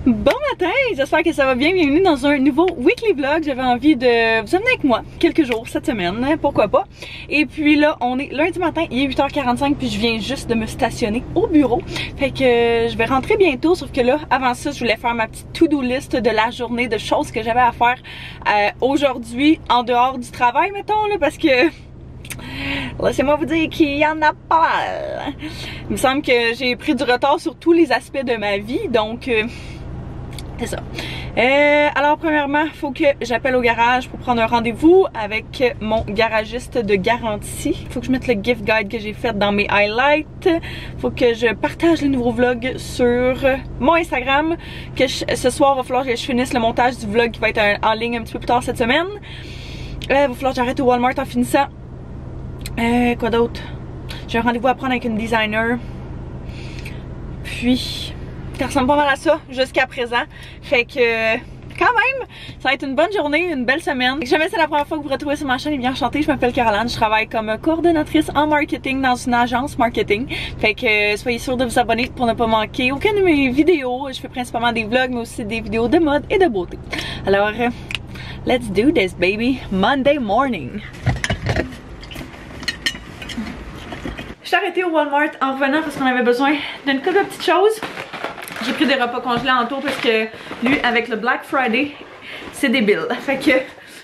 Bon matin, j'espère que ça va bien. Bienvenue dans un nouveau weekly vlog. J'avais envie de vous amener avec moi quelques jours cette semaine, pourquoi pas. Et puis là, on est lundi matin, il est 8h45, puis je viens juste de me stationner au bureau. Fait que je vais rentrer bientôt, sauf que là, avant ça, je voulais faire ma petite to-do list de la journée, de choses que j'avais à faire aujourd'hui, en dehors du travail, mettons, là, parce que... laissez-moi vous dire qu'il y en a pas mal. Il me semble que j'ai pris du retard sur tous les aspects de ma vie, donc... c'est ça. Alors premièrement, il faut que j'appelle au garage pour prendre un rendez-vous avec mon garagiste de garantie. Il faut que je mette le gift guide que j'ai fait dans mes highlights. Il faut que je partage les nouveaux vlogs sur mon Instagram. Ce soir, il va falloir que je finisse le montage du vlog qui va être en ligne un petit peu plus tard cette semaine. Il va falloir que j'arrête au Walmart en finissant. Quoi d'autre? J'ai un rendez-vous à prendre avec une designer. Puis... ça ressemble pas mal à ça jusqu'à présent. Fait que quand même, ça va être une bonne journée, une belle semaine. Si jamais c'est la première fois que vous retrouvez sur ma chaîne, bien enchanté, je m'appelle Caroline. Je travaille comme coordonnatrice en marketing dans une agence marketing. Fait que soyez sûrs de vous abonner pour ne pas manquer aucune de mes vidéos. Je fais principalement des vlogs, mais aussi des vidéos de mode et de beauté. Alors, let's do this baby. Monday morning. Je suis arrêtée au Walmart en revenant parce qu'on avait besoin d'une couple de petites choses. J'ai pris des repas congelés en tour parce que lui, avec le Black Friday, c'est débile. Fait que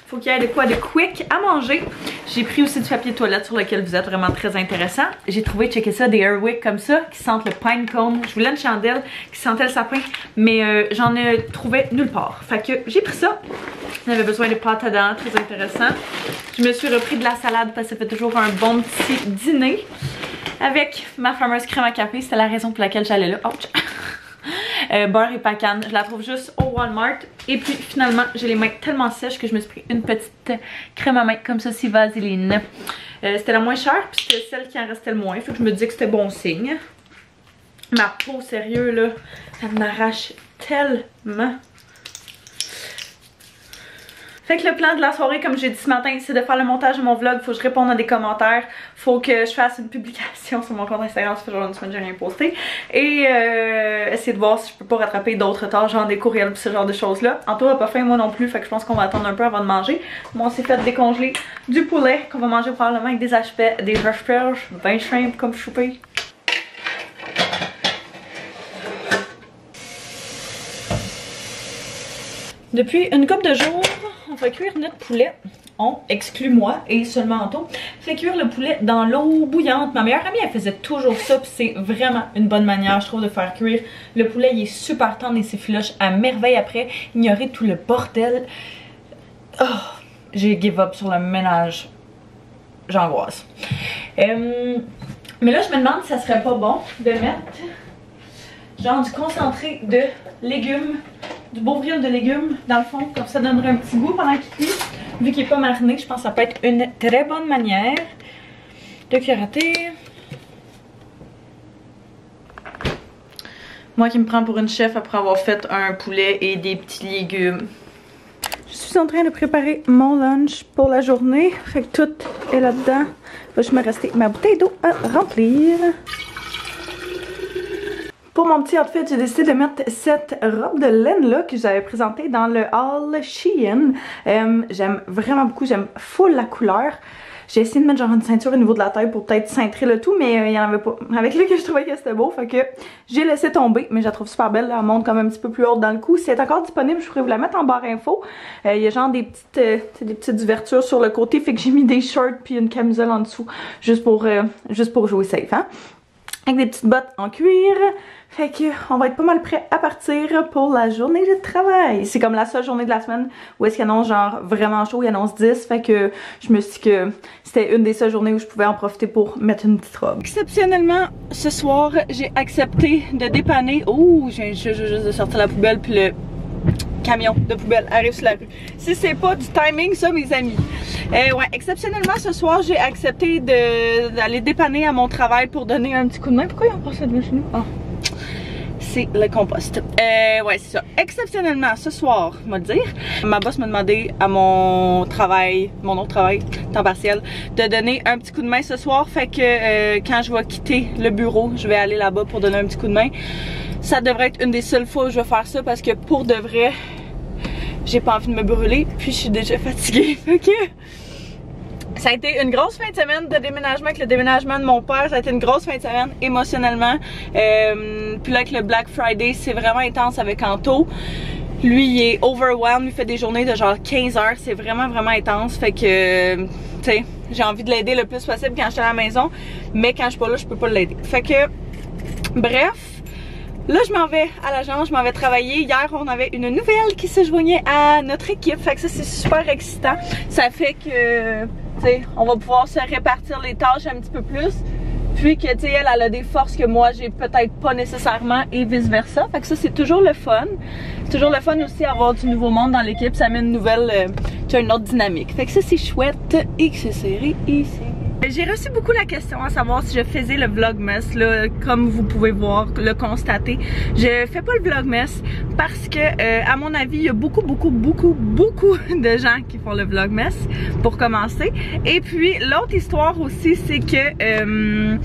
faut qu'il y ait de quoi de quick à manger. J'ai pris aussi du papier de toilette sur lequel vous êtes, vraiment très intéressant. J'ai trouvé, checker ça, des Airwick comme ça qui sentent le pine cone. Je voulais une chandelle qui sentait le sapin, mais j'en ai trouvé nulle part. Fait que j'ai pris ça. J'avais besoin de pâtes à dents, très intéressant. Je me suis repris de la salade parce que ça fait toujours un bon petit dîner. Avec ma fameuse crème à café, c'était la raison pour laquelle j'allais là. Ouch. Beurre et pacane, je la trouve juste au Walmart. Et puis finalement, j'ai les mains tellement sèches que je me suis pris une petite crème à main comme ça, si vaseline. C'était la moins chère, puis c'était celle qui en restait le moins. Fait que je me dis que c'était bon signe. Ma peau, sérieux là, elle m'arrache tellement. Fait que le plan de la soirée, comme j'ai dit ce matin, c'est de faire le montage de mon vlog. Faut que je réponde à des commentaires. Faut que je fasse une publication sur mon compte Instagram. Ça fait genre une semaine que j'ai rien posté. Et essayer de voir si je peux pas rattraper d'autres tâches, genre des courriels et ce genre de choses-là. Anto n'a pas faim, moi non plus. Fait que je pense qu'on va attendre un peu avant de manger. Moi, on s'est fait décongeler du poulet qu'on va manger probablement avec des asperges, des asperges, 20 shrimp comme chouper. Depuis une couple de jours, on fait cuire notre poulet. On, exclut moi et seulement Anto, fait cuire le poulet dans l'eau bouillante. Ma meilleure amie, elle faisait toujours ça, puis c'est vraiment une bonne manière, je trouve, de faire cuire le poulet. Il est super tendre et s'effiloche à merveille après. Ignorer tout le bordel. Oh, j'ai give up sur le ménage. J'angoisse. Mais là, je me demande si ça serait pas bon de mettre genre du concentré de légumes, du Beauvril de légumes dans le fond, comme ça donnerait un petit goût pendant qu'il cuit. Vu qu'il n'est pas mariné, je pense que ça peut être une très bonne manière de karaté. Moi qui me prends pour une chef après avoir fait un poulet et des petits légumes. Je suis en train de préparer mon lunch pour la journée. Fait que tout est là-dedans. Il va juste me rester ma bouteille d'eau à remplir. Pour mon petit outfit, j'ai décidé de mettre cette robe de laine là que j'avais présentée dans le haul Shein. J'aime vraiment beaucoup, j'aime full la couleur. J'ai essayé de mettre genre une ceinture au niveau de la taille pour peut-être cintrer le tout, mais il n'y en avait pas. Avec lui que je trouvais que c'était beau, fait que j'ai laissé tomber, mais je la trouve super belle. Là, elle monte comme un petit peu plus haute dans le cou. Si elle est encore disponible, je pourrais vous la mettre en barre info. Il y a genre des petites ouvertures sur le côté, fait que j'ai mis des shorts puis une camisole en dessous, juste pour jouer safe, hein. Avec des petites bottes en cuir. Fait que on va être pas mal prêt à partir pour la journée de travail. C'est comme la seule journée de la semaine où est-ce qu'il annonce genre vraiment chaud, il annonce 10. Fait que je me suis dit que c'était une des seules journées où je pouvais en profiter pour mettre une petite robe. Exceptionnellement, ce soir, j'ai accepté de dépanner. Oh, j'ai juste de sortir la poubelle puis le camion de poubelle arrive sur la rue. Si c'est pas du timing ça mes amis. Ouais, exceptionnellement ce soir j'ai accepté d'aller dépanner à mon travail pour donner un petit coup de main. Pourquoi ils ont pas ça de chez nous? Oh. c'est le compost. Ouais, c'est ça. Exceptionnellement, ce soir, on va le dire, ma boss m'a demandé à mon travail, mon autre travail, temps partiel, de donner un petit coup de main ce soir. Fait que quand je vais quitter le bureau, je vais aller là-bas pour donner un petit coup de main. Ça devrait être une des seules fois où je vais faire ça parce que pour de vrai, j'ai pas envie de me brûler, puis je suis déjà fatiguée. Fait que ça a été une grosse fin de semaine de déménagement avec le déménagement de mon père. Ça a été une grosse fin de semaine émotionnellement. Puis là avec le Black Friday, c'est vraiment intense avec Anto. Lui il est overwhelmed, il fait des journées de genre 15 heures. C'est vraiment intense. Fait que tu sais, j'ai envie de l'aider le plus possible quand je suis à la maison. Mais quand je suis pas là, je peux pas l'aider. Fait que bref. Là, je m'en vais à l'agence, je m'en vais travailler. Hier, on avait une nouvelle qui se joignait à notre équipe. Fait que ça, c'est super excitant. Ça fait que, tu sais, on va pouvoir se répartir les tâches un petit peu plus. Puis que, tu sais, elle a des forces que moi, j'ai peut-être pas nécessairement et vice-versa. Fait que ça, c'est toujours le fun. C'est toujours le fun aussi d'avoir du nouveau monde dans l'équipe. Ça met une nouvelle, tu sais, une autre dynamique. Fait que ça, c'est chouette et que c'est serré ici. J'ai reçu beaucoup la question à savoir si je faisais le vlogmas, là, comme vous pouvez voir, le constater. Je fais pas le vlogmas parce que, à mon avis, il y a beaucoup de gens qui font le vlogmas, pour commencer. Et puis, l'autre histoire aussi, c'est que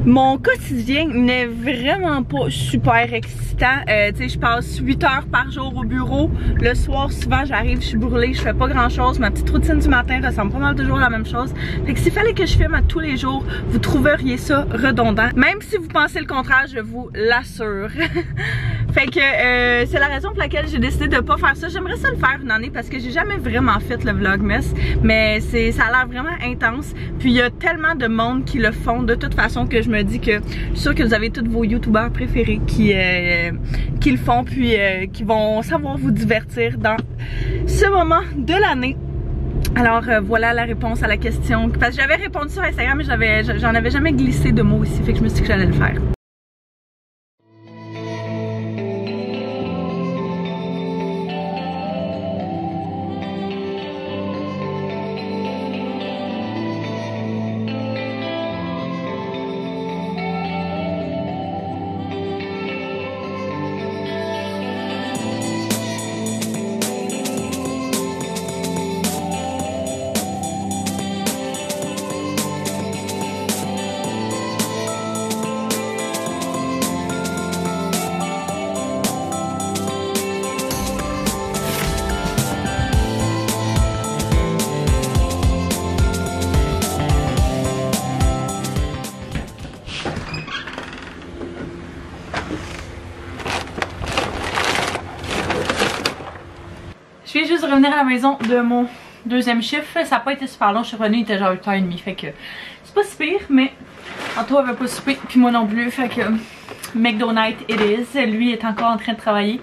mon quotidien n'est vraiment pas super excitant. Tu sais, je passe 8 heures par jour au bureau. Le soir, souvent, j'arrive, je suis brûlée, je fais pas grand chose. Ma petite routine du matin ressemble pas mal toujours à la même chose. Fait que s'il fallait que je filme à tous les jours, vous trouveriez ça redondant. Même si vous pensez le contraire, je vous l'assure. Fait que c'est la raison pour laquelle j'ai décidé de pas faire ça. J'aimerais ça le faire une année parce que j'ai jamais vraiment fait le vlogmas. Mais ça a l'air vraiment intense. Puis il y a tellement de monde qui le font de toute façon que je me dis que je suis sûre que vous avez tous vos youtubeurs préférés qui le font. Puis qui vont savoir vous divertir dans ce moment de l'année. Alors voilà la réponse à la question. Parce que j'avais répondu sur Instagram mais j'en avais jamais glissé de mots ici. Fait que je me suis dit que j'allais le faire. Je viens juste de revenir à la maison de mon deuxième chiffre. Ça n'a pas été super long, je suis revenue, il était genre 8h30. Fait que c'est pas si pire, mais Anto avait pas soupé, puis moi non plus. Fait que McDonald's it is. Lui est encore en train de travailler.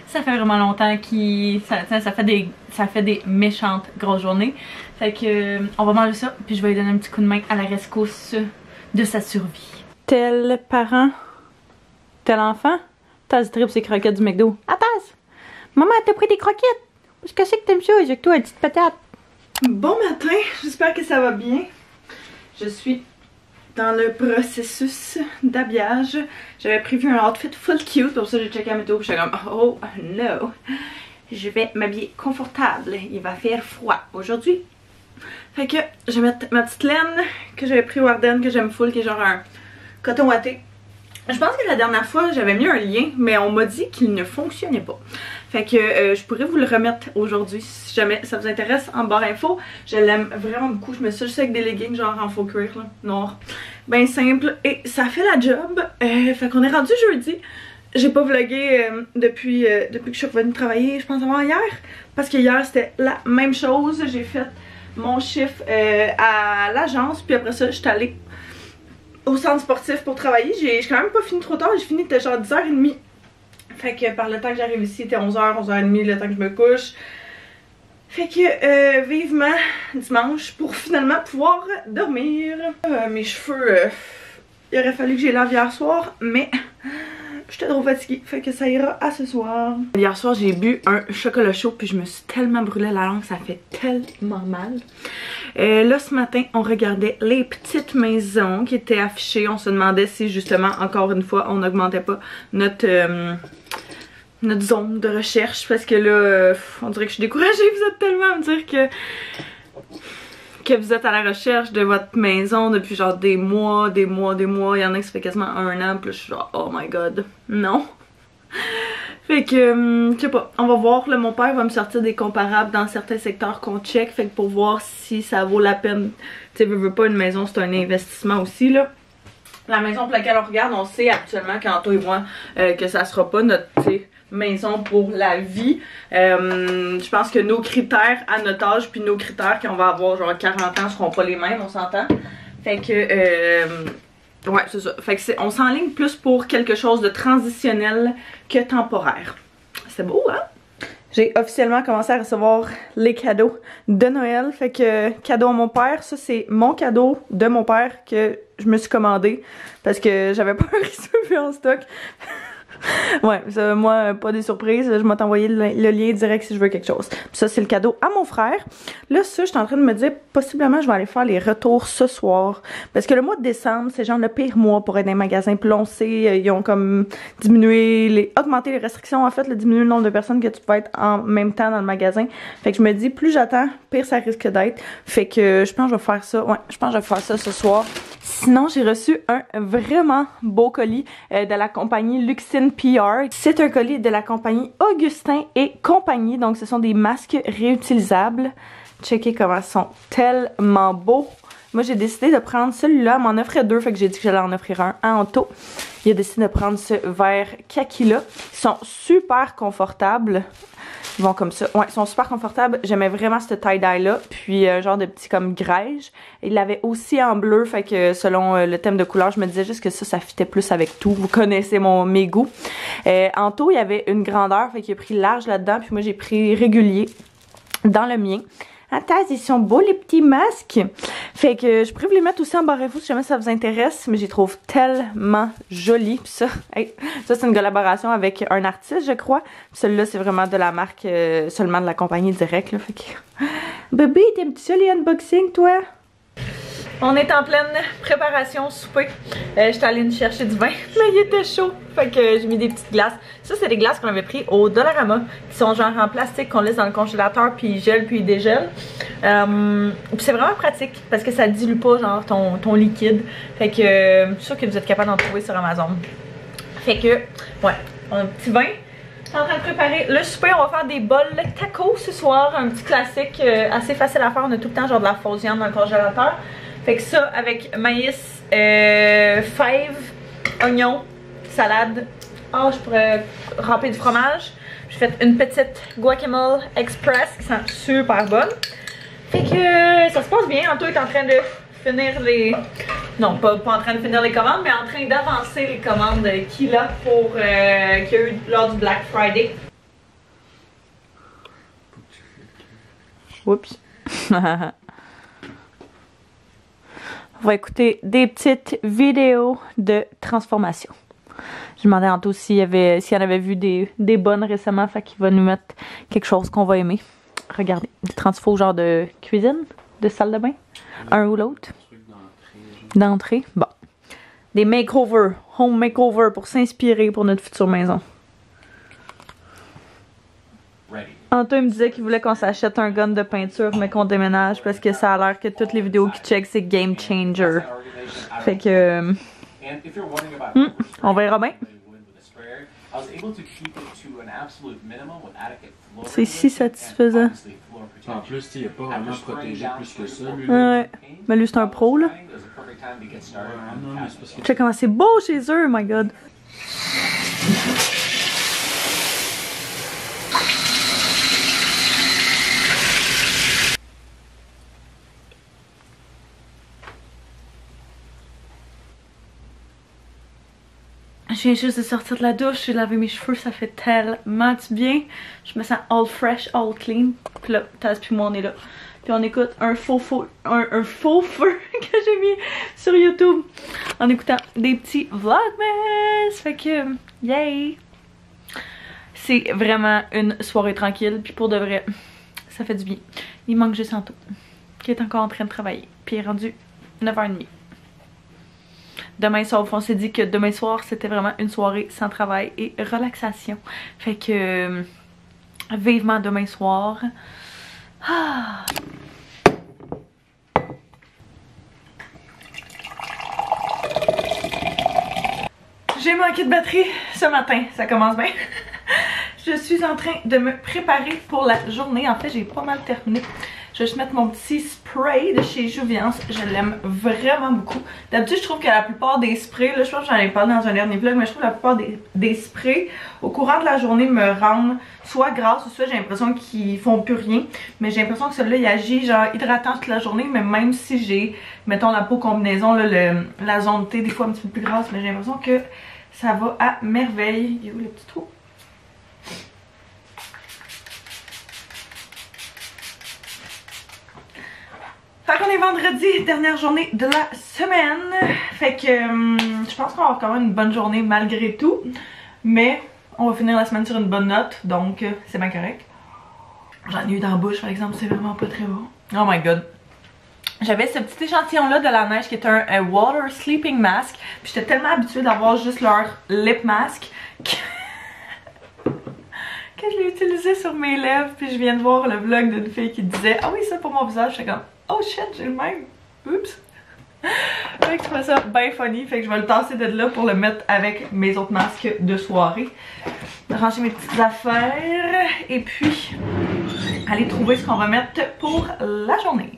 Ça fait vraiment longtemps qu'il. Ça fait des méchantes grosses journées. Fait que on va manger ça, puis je vais lui donner un petit coup de main à la rescousse de sa survie. Tel parent, tel enfant, Taz tripe ses croquettes du McDo. Attends! Maman, t'as pris des croquettes? Parce que c'est que t'aimes ça, avec toi, une petite patate. Bon matin, j'espère que ça va bien. Je suis dans le processus d'habillage. J'avais prévu un outfit full cute, pour ça j'ai checké la météo, puis j'étais comme oh no. Je vais m'habiller confortable, il va faire froid aujourd'hui. Fait que je vais mettre ma petite laine que j'avais pris au Ardennes, que j'aime full, qui est genre un coton ouaté. Je pense que la dernière fois j'avais mis un lien, mais on m'a dit qu'il ne fonctionnait pas. Fait que je pourrais vous le remettre aujourd'hui si jamais ça vous intéresse en barre info. Je l'aime vraiment beaucoup. Je mets ça juste avec des leggings genre en faux cuir là, noir. Ben simple et ça fait la job. Fait qu'on est rendu jeudi. J'ai pas vlogué depuis que je suis revenue travailler, je pense avant hier. Parce que hier c'était la même chose. J'ai fait mon chiffre à l'agence. Puis après ça je suis allée au centre sportif pour travailler. J'ai quand même pas fini trop tard. J'ai fini, c'était genre 10h30. Fait que par le temps que j'arrive ici, c'était 11h, 11h30, le temps que je me couche. Fait que vivement dimanche pour finalement pouvoir dormir. Mes cheveux, il aurait fallu que j'y lave hier soir, mais je j'étais trop fatiguée, fait que ça ira à ce soir. Hier soir j'ai bu un chocolat chaud puis je me suis tellement brûlé la langue, ça fait tellement mal. Là ce matin on regardait les petites maisons qui étaient affichées, on se demandait si justement encore une fois on n'augmentait pas notre zone de recherche parce que là on dirait que je suis découragée, vous êtes tellement à me dire que vous êtes à la recherche de votre maison depuis genre des mois. Il y en a qui ça fait quasiment 1 an, puis là je suis genre oh my god, non. Fait que, je sais pas, on va voir, là mon père va me sortir des comparables dans certains secteurs qu'on check, fait que pour voir si ça vaut la peine, tu sais, veux pas, une maison c'est un investissement aussi là. La maison pour laquelle on regarde, on sait actuellement, Kanto et moi, que ça sera pas notre, maison pour la vie. Je pense que nos critères à notre âge puis nos critères qu'on va avoir genre 40 ans seront pas les mêmes, on s'entend. Fait que ouais, c'est ça. Fait que on s'enligne plus pour quelque chose de transitionnel que temporaire. C'est beau, hein? J'ai officiellement commencé à recevoir les cadeaux de Noël. Fait que cadeau à mon père, ça c'est mon cadeau de mon père que je me suis commandé parce que j'avais peur qu'il soit plus en stock. Ouais, ça, moi, pas des surprises. Je vais t'envoyer le lien direct si je veux quelque chose. Puis ça, c'est le cadeau à mon frère. Là, ça, je suis en train de me dire, possiblement, je vais aller faire les retours ce soir. Parce que le mois de décembre, c'est genre le pire mois pour être dans les magasins. Puis là, on sait, ils ont comme augmenté les restrictions, en fait, diminué le nombre de personnes que tu peux être en même temps dans le magasin. Fait que je me dis, plus j'attends, pire ça risque d'être. Fait que je pense que je vais faire ça. Ouais, je pense que je vais faire ça ce soir. Sinon, j'ai reçu un vraiment beau colis de la compagnie Luxine PR. C'est un colis de la compagnie Augustin et compagnie. Donc, ce sont des masques réutilisables. Checkez comment ils sont tellement beaux. Moi, j'ai décidé de prendre celui-là. Elle m'en offrait 2, fait que j'ai dit que j'allais en offrir un à Anto. Il a décidé de prendre ce vert kaki-là. Ils sont super confortables. Ils vont comme ça. Ouais, ils sont super confortables. J'aimais vraiment cette tie-dye-là. Puis, genre de petit comme grège. Il l'avait aussi en bleu. Fait que selon le thème de couleur, je me disais juste que ça fitait plus avec tout. Vous connaissez mes goûts. Anto, il y avait une grandeur. Fait qu'il a pris large là-dedans. Puis moi, j'ai pris régulier dans le mien. Attends, ils sont beaux les petits masques. Fait que je pourrais vous les mettre aussi en barre-infos si jamais ça vous intéresse. Mais je les trouve tellement jolis. Puis ça, ça c'est une collaboration avec un artiste, je crois. Puis celui-là, c'est vraiment de la marque, seulement de la compagnie directe. Là. Fait que... Bébé, t'aimes-tu ça les unboxings, toi? On est en pleine préparation souper. J'étais allée nous chercher du vin, mais il était chaud. Fait que j'ai mis des petites glaces. Ça, c'est des glaces qu'on avait pris au Dollarama, qui sont genre en plastique, qu'on laisse dans le congélateur, puis ils gèlent, puis ils dégèlent. Puis c'est vraiment pratique, parce que ça dilue pas genre ton liquide. Fait que je suis sûre que vous êtes capable d'en trouver sur Amazon. Fait que, ouais, on a un petit vin. Je suis en train de préparer le souper. On va faire des bols tacos ce soir. Un petit classique assez facile à faire. On a tout le temps genre de la fausse viande dans le congélateur. Fait que ça avec maïs, fèves, oignons, salade. Ah, je pourrais râper du fromage. J'ai fait une petite guacamole express qui sent super bonne. Fait que ça se passe bien. Anto est en train de finir les... Non, pas en train de finir les commandes, mais en train d'avancer les commandes qu'il a pour qu'il y a eu lors du Black Friday. Oups. On va écouter des petites vidéos de transformation. Je demandais à Anto s'il en avait vu des bonnes récemment, fait qu'il va nous mettre quelque chose qu'on va aimer. Regardez, des transfos genre de cuisine, de salle de bain, un ou l'autre. D'entrée, bon. Des makeovers, home makeover pour s'inspirer pour notre future maison. Anto me disait qu'il voulait qu'on s'achète un gun de peinture mais qu'on déménage parce que ça a l'air que toutes les vidéos qu'il check c'est game changer. Fait que on verra bien. C'est si satisfaisant. En plus, il n'est pas vraiment protégé plus que ça. Lui, ouais. Mais lui c'est un pro là. Check comment c'est beau chez eux, my god. Je viens juste de sortir de la douche, j'ai lavé mes cheveux, ça fait tellement du bien. Je me sens all fresh, all clean. Puis là, Taz puis moi on est là. Puis on écoute un faux feu que j'ai mis sur YouTube. en écoutant des petits vlogmas. Fait que, yay! C'est vraiment une soirée tranquille, puis pour de vrai, ça fait du bien. Il manque juste Anto, qui est encore en train de travailler, puis il est rendu 9h30. Demain soir, on s'est dit que demain soir, c'était vraiment une soirée sans travail et relaxation. Fait que, vivement demain soir. Ah. J'ai manqué de batterie ce matin, ça commence bien. Je suis en train de me préparer pour la journée. En fait, j'ai pas mal terminé. Je vais juste mettre mon petit spray de chez Jouvence. Je l'aime vraiment beaucoup. D'habitude, je trouve que la plupart des sprays, là, je pense que j'en ai parlé dans un dernier vlog, mais je trouve que la plupart des sprays, au courant de la journée, me rendent soit grasses ou soit j'ai l'impression qu'ils font plus rien. Mais j'ai l'impression que celui-là, il agit genre hydratant toute la journée, mais même si j'ai, mettons, la peau combinaison, là, la zone T, des fois un petit peu plus grasse, mais j'ai l'impression que ça va à merveille. Il est où le petit trou? Fait qu'on est vendredi, dernière journée de la semaine. Fait que je pense qu'on va avoir quand même une bonne journée malgré tout. Mais on va finir la semaine sur une bonne note, donc c'est bien correct. J'en ai eu dans la bouche par exemple, c'est vraiment pas très bon. Oh my god. J'avais ce petit échantillon là de la neige qui est un Water Sleeping Mask. Puis j'étais tellement habituée d'avoir juste leur lip mask que je l'ai utilisé sur mes lèvres. Puis je viens de voir le vlog d'une fille qui disait ah oui ça pour mon visage. J'étais comme oh shit j'ai le même. Oups. Fait que je trouve ça bien funny. Fait que je vais le tasser de là pour le mettre avec mes autres masques de soirée. Ranger mes petites affaires. Et puis aller trouver ce qu'on va mettre pour la journée.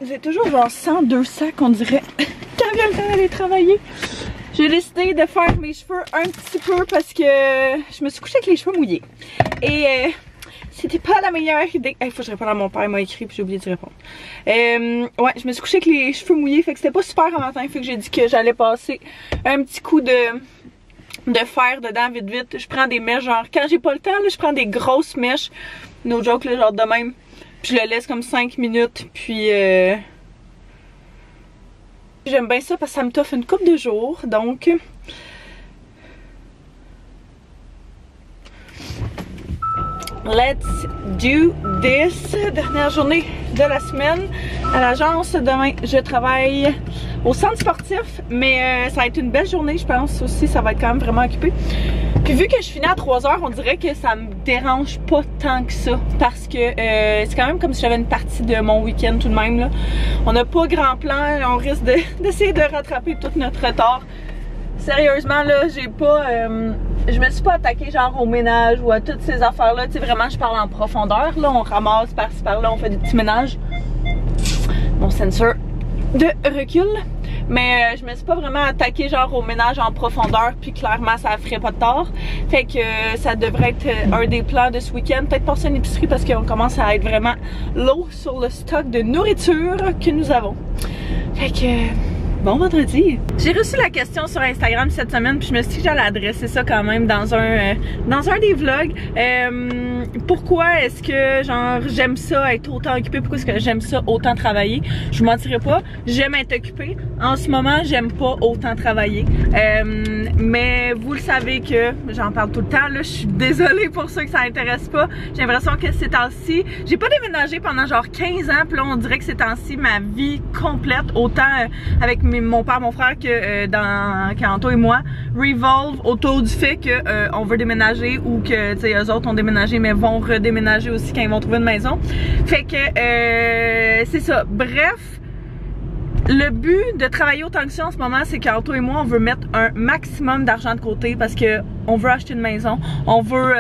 J'ai toujours genre 100-200 sacs on dirait quand vient le temps d'aller travailler. J'ai décidé de faire mes cheveux un petit peu parce que je me suis couchée avec les cheveux mouillés. Et c'était pas la meilleure idée. Il faut que je réponde à mon père, il m'a écrit puis j'ai oublié de répondre. Ouais, je me suis couchée avec les cheveux mouillés, fait que c'était pas super en matin. Fait que j'ai dit que j'allais passer un petit coup de fer dedans vite vite. Je prends des mèches genre, quand j'ai pas le temps, là, je prends des grosses mèches. No joke là, genre de même. Puis je le laisse comme 5 minutes puis j'aime bien ça parce que ça me toffe une couple de jours, donc let's do this. Dernière journée de la semaine à l'agence. Demain je travaille au centre sportif, mais ça va être une belle journée je pense aussi, ça va être quand même vraiment occupé. Puis vu que je finis à 3 h, on dirait que ça me dérange pas tant que ça. Parce que c'est quand même comme si j'avais une partie de mon week-end tout de même là. On n'a pas grand plan, on risque d'essayer de rattraper tout notre retard. Sérieusement là, j'ai pas... je me suis pas attaquée genre au ménage ou à toutes ces affaires là. Tu sais vraiment je parle en profondeur là, on ramasse par-ci par-là, on fait des petits ménages. Mon sensor de recul. Mais je me suis pas vraiment attaquée genre au ménage en profondeur, puis clairement ça ferait pas de tort. Fait que ça devrait être un des plans de ce week-end. Peut-être passer une épicerie parce qu'on commence à être vraiment low sur le stock de nourriture que nous avons. Fait que bon vendredi. J'ai reçu la question sur Instagram cette semaine, puis je me suis dit que j'allais adresser ça quand même dans un des vlogs. Pourquoi est-ce que genre j'aime ça être autant occupée? Pourquoi est-ce que j'aime ça autant travailler? Je vous mentirai pas, j'aime être occupée. En ce moment, j'aime pas autant travailler. Mais vous le savez que j'en parle tout le temps. Là, je suis désolée pour ceux que ça intéresse pas. J'ai l'impression que ces temps-ci, j'ai pas déménagé pendant genre 15 ans, puis là on dirait que ces temps-ci ma vie complète, autant avec mon père, mon frère qu'Anto et moi, revolve autour du fait que on veut déménager ou que tu sais eux autres ont déménagé mais vont redéménager aussi quand ils vont trouver une maison. Fait que c'est ça. Bref, le but de travailler autant que ça en ce moment, c'est qu'Anto et moi on veut mettre un maximum d'argent de côté parce que on veut acheter une maison. On veut,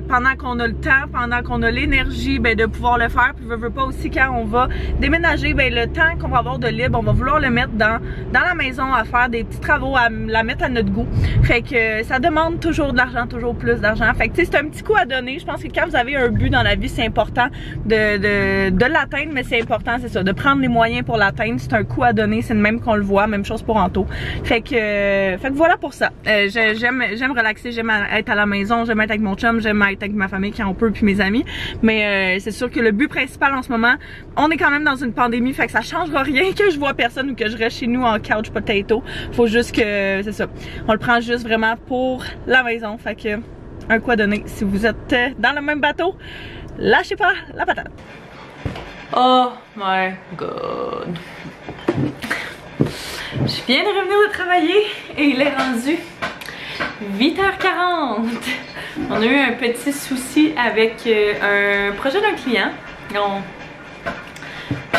pendant qu'on a le temps, pendant qu'on a l'énergie, ben, de pouvoir le faire. Puis veut pas aussi quand on va déménager, ben, le temps qu'on va avoir de libre, on va vouloir le mettre dans la maison, à faire des petits travaux, à la mettre à notre goût. Fait que ça demande toujours de l'argent, toujours plus d'argent. Fait que tu sais, c'est un petit coup à donner. Je pense que quand vous avez un but dans la vie, c'est important de l'atteindre, mais c'est important, c'est ça, de prendre les moyens pour l'atteindre. C'est un coup à donner, c'est le même qu'on le voit, même chose pour Anto. Fait que voilà pour ça. J'aime relaxer relaxer, j'aime être à la maison, j'aime être avec mon chum, j'aime être avec ma famille quand on peut puis mes amis. Mais c'est sûr que le but principal en ce moment, on est quand même dans une pandémie, fait que ça changera rien que je vois personne ou que je reste chez nous en couch potato. Faut juste que, c'est ça, on le prend juste vraiment pour la maison. Fait que un coup à donner, si vous êtes dans le même bateau, lâchez pas la patate. Oh my god. Je viens de revenir de travailler et il est rendu 8h40. On a eu un petit souci avec un projet d'un client.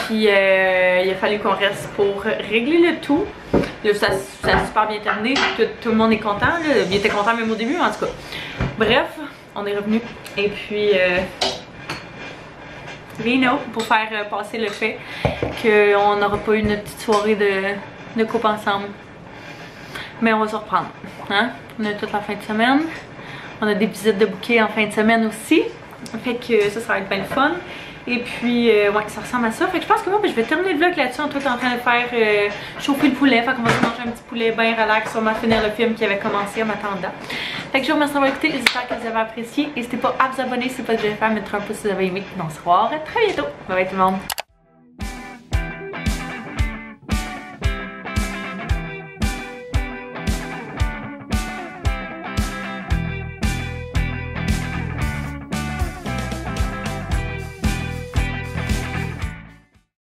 Puis il a fallu qu'on reste pour régler le tout. Là, ça a super bien terminé. Tout le monde est content. Là. Il était content même au début, en tout cas. Bref, on est revenu. Et puis Vino pour faire passer le fait qu'on n'aura pas eu notre petite soirée de coupe ensemble. Mais on va se reprendre. Hein? On a toute la fin de semaine. On a des visites de bouquets en fin de semaine aussi. Fait que ça va être bien le fun. Et puis, ouais, ça ressemble à ça. Fait que je pense que moi, je vais terminer le vlog là-dessus. En tout cas, en train de faire chauffer le poulet. Fait qu'on va se manger un petit poulet bien relax. On va finir le film qui avait commencé en m'attendant. Fait que je vous remercie d'avoir écouté. J'espère que vous avez apprécié. N'hésitez pas à vous abonner si c'est pas déjà fait, à mettre un pouce si vous avez aimé. On se revoit très bientôt. Bye bye tout le monde.